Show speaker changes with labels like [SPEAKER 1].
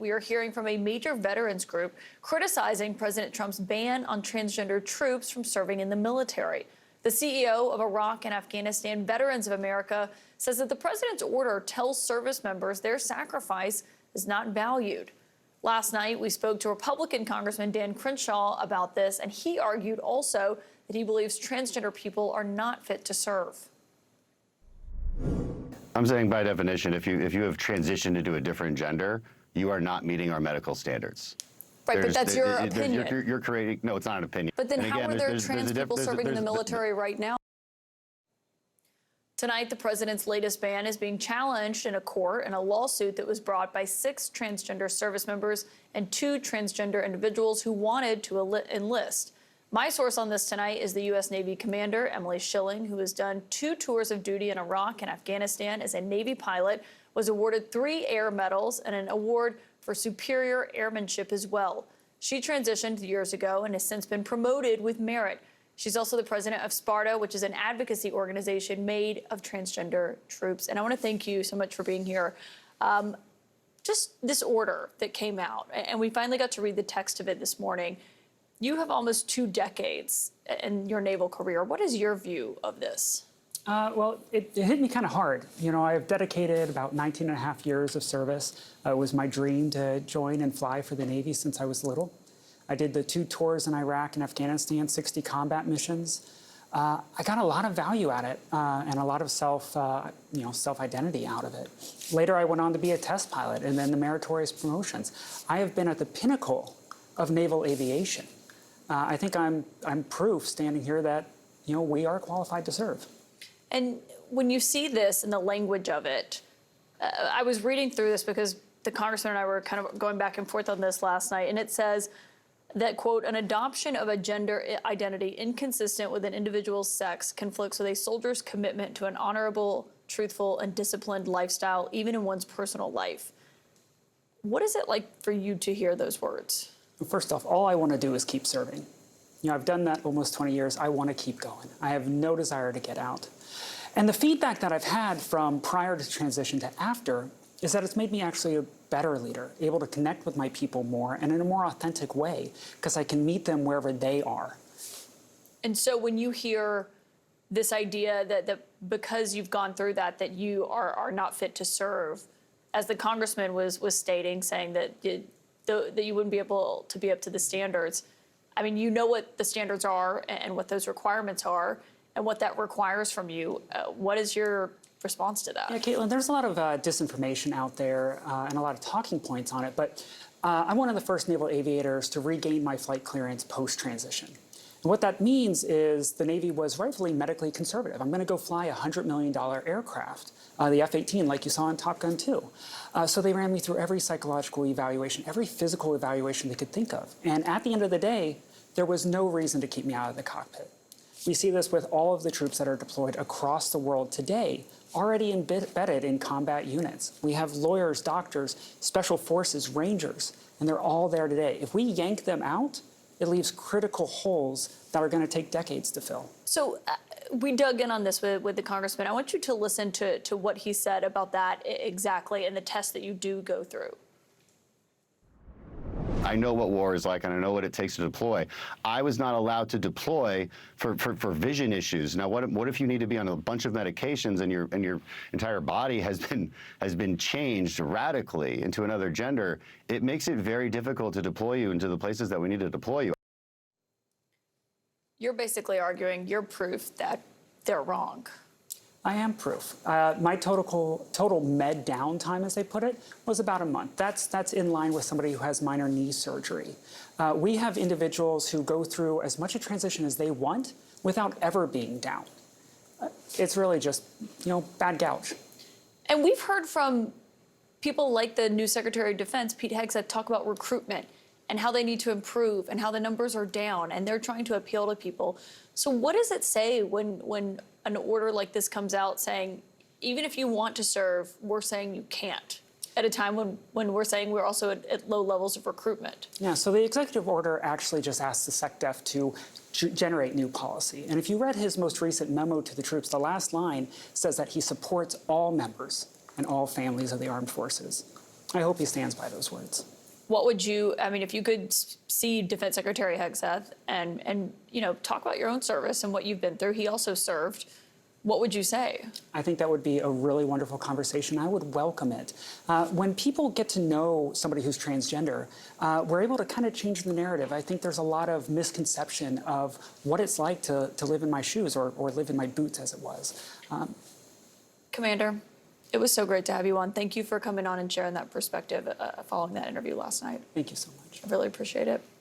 [SPEAKER 1] we are hearing from a major veterans group criticizing President Trump's ban on transgender troops from serving in the military. The CEO of Iraq and Afghanistan Veterans of America says that the president's order tells service members their sacrifice is not valued. Last night, we spoke to Republican Congressman Dan Crenshaw about this, and he argued also that he believes transgender people are not fit to serve.
[SPEAKER 2] I'm saying by definition, if you have transitioned into a different gender, you are not meeting our medical standards.
[SPEAKER 1] Right, but that's your opinion.
[SPEAKER 2] You're creating, no, it's not an opinion.
[SPEAKER 1] But then how are there trans people serving in the military right now? Tonight, the president's latest ban is being challenged in a court in a lawsuit that was brought by 6 transgender service members and 2 transgender individuals who wanted to enlist. My source on this tonight is the U.S. Navy commander, Emily Schilling, who has done 2 tours of duty in Iraq and Afghanistan as a Navy pilot, was awarded 3 air medals and an award for superior airmanship as well. She transitioned years ago and has since been promoted with merit. She's also the president of Sparta, which is an advocacy organization made of transgender troops. And I want to thank you so much for being here. Just this order that came out, and we finally got to read the text of it this morning. You have almost 2 decades in your naval career. What is your view of this?
[SPEAKER 3] Well, it hit me kind of hard. You know, I've dedicated about 19 and a half years of service. It was my dream to join and fly for the Navy since I was little. I did the 2 tours in Iraq and Afghanistan, 60 combat missions. I got a lot of value at it and a lot of self-identity out of it. Later, I went on to be a test pilot and then the meritorious promotions. I have been at the pinnacle of naval aviation. I think I'm proof standing here that, you know, we are qualified to serve.
[SPEAKER 1] And when you see this and the language of it, I was reading through this because the congressman and I were kind of going back and forth on this last night, and it says that, quote, an adoption of a gender identity inconsistent with an individual's sex conflicts with a soldier's commitment to an honorable, truthful, and disciplined lifestyle, even in one's personal life. What is it like for you to hear those words?
[SPEAKER 3] First off, all I want to do is keep serving. You know, I've done that almost 20 years. I want to keep going. I have no desire to get out. And the feedback that I've had from prior to transition to after is that it's made me actually a better leader, able to connect with my people more and in a more authentic way, because I can meet them wherever they are.
[SPEAKER 1] And so when you hear this idea that because you've gone through that you are not fit to serve, as the congressman was stating, saying that you wouldn't be able to be up to the standards. I mean, you know what the standards are and what those requirements are and what that requires from you. What is your response to that?
[SPEAKER 3] Yeah, Caitlin, there's a lot of disinformation out there and a lot of talking points on it, but I'm one of the first naval aviators to regain my flight clearance post-transition. And what that means is the Navy was rightfully medically conservative. I'm going to go fly a $100 million aircraft, the F-18, like you saw in Top Gun 2. So they ran me through every psychological evaluation, every physical evaluation they could think of. And at the end of the day, there was no reason to keep me out of the cockpit. We see this with all of the troops that are deployed across the world today, already embedded in combat units. We have lawyers, doctors, special forces, rangers, and they're all there today. If we yank them out, it leaves critical holes that are going to take decades to fill.
[SPEAKER 1] So we dug in on this with the congressman. I want you to listen to what he said about that exactly and the test that you do go through.
[SPEAKER 2] I know what war is like, and I know what it takes to deploy. I was not allowed to deploy for vision issues. Now, what if you need to be on a bunch of medications and your entire body has been changed radically into another gender? It makes it very difficult to deploy you into the places that we need to deploy you.
[SPEAKER 1] You're basically arguing you're proof that they're wrong.
[SPEAKER 3] I am proof. My total med downtime, as they put it, was about a month. That's in line with somebody who has minor knee surgery. We have individuals who go through as much a transition as they want without ever being down. It's really just, you know, bad gouge.
[SPEAKER 1] And we've heard from people like the new Secretary of Defense, Pete Hegseth, talk about recruitment and how they need to improve and how the numbers are down and they're trying to appeal to people. So what does it say when an order like this comes out saying, even if you want to serve, we're saying you can't, at a time when we're saying we're also at low levels of recruitment?
[SPEAKER 3] Yeah, so the executive order actually just asks the SecDef to generate new policy. And if you read his most recent memo to the troops, the last line says that he supports all members and all families of the armed forces. I hope he stands by those words.
[SPEAKER 1] What would you, I mean, if you could see Defense Secretary Hegseth and talk about your own service and what you've been through, he also served, what would you say?
[SPEAKER 3] I think that would be a really wonderful conversation. I would welcome it. When people get to know somebody who's transgender, we're able to kind of change the narrative. I think there's a lot of misconception of what it's like to live in my shoes or live in my boots, as it was.
[SPEAKER 1] Commander, it was so great to have you on. Thank you for coming on and sharing that perspective following that interview last night.
[SPEAKER 3] Thank you so much.
[SPEAKER 1] I really appreciate it.